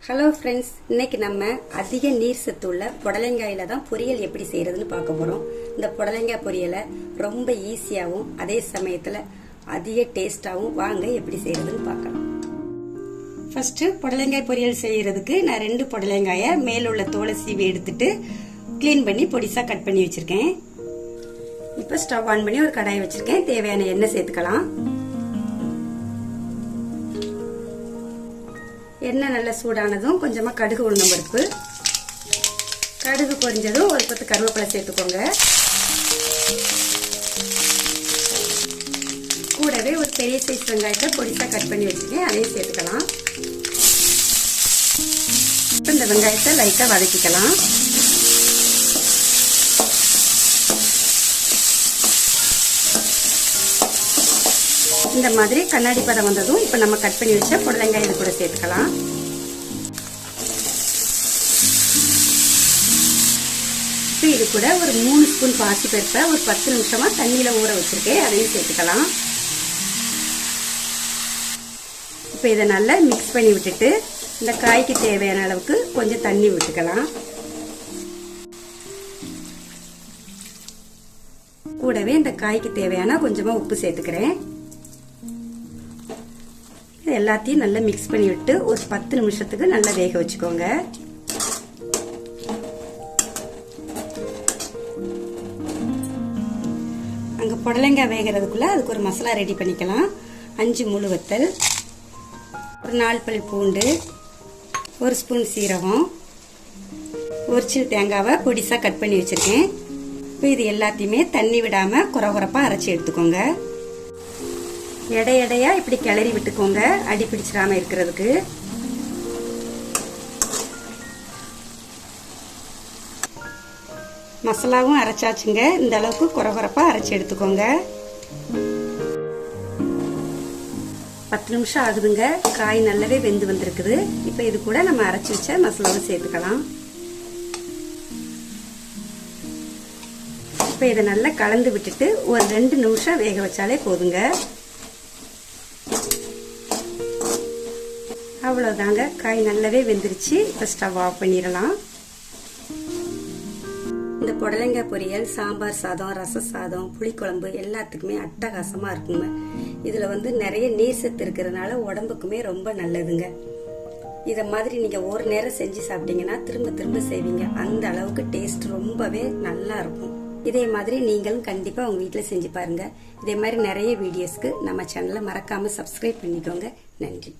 Hello friends, இன்னைக்கு நம்ம அதிக நீர் சத்து உள்ள புடலங்காயில தான் பொரியல் எப்படி செய்யறதுன்னு பார்க்க போறோம். இந்த புடலங்காய் பொரியலை ரொம்ப ஈஸியாகவும் அதே சமயத்துல அதிக டேஸ்டாகவும் வாங்க எப்படி செய்யறதுன்னு பார்க்கலாம். ஃபர்ஸ்ட் புடலங்காய் பொரியல் செய்யறதுக்கு நான் 2 புடலங்காயை மேல உள்ள தோலை சீவி எடுத்துட்டு கிளீன் பண்ணி பொடிசா கட் பண்ணி வச்சிருக்கேன். இப்போ ஸ்டவ் ஆன் பண்ணி ஒரு கடாய் வச்சிருக்கேன். தேவையான எண்ணெய் சேர்த்துக்கலாம். எண்ணெய் நல்லா சூடானதும் கொஞ்சமா கடுகு உளுந்தம் பருப்பு, கடுகு பொரிஞ்சதும் ஒரு 10 கருவேப்பிலை சேர்த்துக்கோங்க. கூடவே ஒரு பெரிய சைஸ் வெங்காயத்தை பொடிசா கட் பண்ணி வச்சிருக்கேன், அதையும் சேர்த்துக்கலாம். இந்த வெங்காயத்தை லைட்டா வதக்கிக்கலாம். இந்த மாதிரி கண்ணாடி பதம் வந்ததும் இப்ப நம்ம கட் பண்ணி வச்ச புடலங்காய் இது கூட சேர்த்துக்கலாம். இது கூட ஒரு 3 ஸ்பூன் பாசி பருப்பை ஒரு 10 நிமிஷமா தண்ணியில ஊற வச்சிருக்கேன், அதையும் சேர்த்துக்கலாம். இப்ப இதை நல்லா மிக்ஸ் பண்ணி விட்டுட்டு இந்த காய்க்கு தேவையான அளவுக்கு கொஞ்சம் தண்ணி விட்டுக்கலாம். கூடவே இந்த காய்க்கு தேவையான கொஞ்சமா உப்பு சேர்த்துக்கிறேன். எல்லாத்தையும் நல்லா மிக்ஸ் பண்ணி விட்டு ஒரு 10 நிமிஷத்துக்கு நல்லா வேக வச்சுக்கோங்க. அங்க புடலங்காய் வேகிறதுக்குள்ள அதுக்கு ஒரு மசாலா ரெடி பண்ணிக்கலாம். 5 முழு வத்தல், ஒரு 4 பல் பூண்டு, 1 ஸ்பூன் சீரகம், ஒரு சில் தேங்காவை பொடிசா கட் பண்ணி வச்சிருக்கேன். இப்போ இது எல்லாத்தையுமே தண்ணி விடாம குறகுறப்பா அரைச்சி எடுத்துக்கோங்க. எடையா இப்படி கிளறி விட்டுக்கோங்க, அடி பிடிச்சிடாம இருக்கிறதுக்கு. மசாலாவும் அரைச்சாச்சுங்க. இந்த அளவுக்கு குறகுறப்பா அரைச்சி எடுத்துக்கோங்க. 10 நிமிஷம் ஆகுதுங்க. காய் நல்லாவே வெந்து வந்திருக்குது. இப்ப இது கூட நம்ம அரைச்சி வச்ச மசாலாவும் சேர்த்துக்கலாம். இப்ப இதை நல்லா கலந்து விட்டுட்டு ஒரு 2 நிமிஷம் வேக வச்சாலே போதுங்க. அவ்வளவுதாங்க, காய் நல்லாவே வெந்துருச்சு. இப்ப ஸ்டவ் ஆஃப் பண்ணிடலாம். இந்த புடலங்காய் பொரியல் சாம்பார் சாதம், ரச சாதம், புளிக்குழம்பு எல்லாத்துக்குமே அட்டகாசமா இருக்குங்க. இதுல நிறைய நீர் சத்து இருக்கிறதுனால உடம்புக்குமே ரொம்ப நல்லதுங்க. இத மாதிரி நீங்க ஒரு நேரம் செஞ்சு சாப்பிட்டீங்கன்னா திரும்ப திரும்ப செய்வீங்க. அந்த அளவுக்கு டேஸ்ட் ரொம்பவே நல்லா இருக்கும். இதே மாதிரி நீங்களும் கண்டிப்பா உங்க வீட்டுல செஞ்சு பாருங்க. இதே மாதிரி நிறைய வீடியோஸ்க்கு நம்ம சேனலை மறக்காம சப்ஸ்கிரைப் பண்ணிக்கோங்க. நன்றி.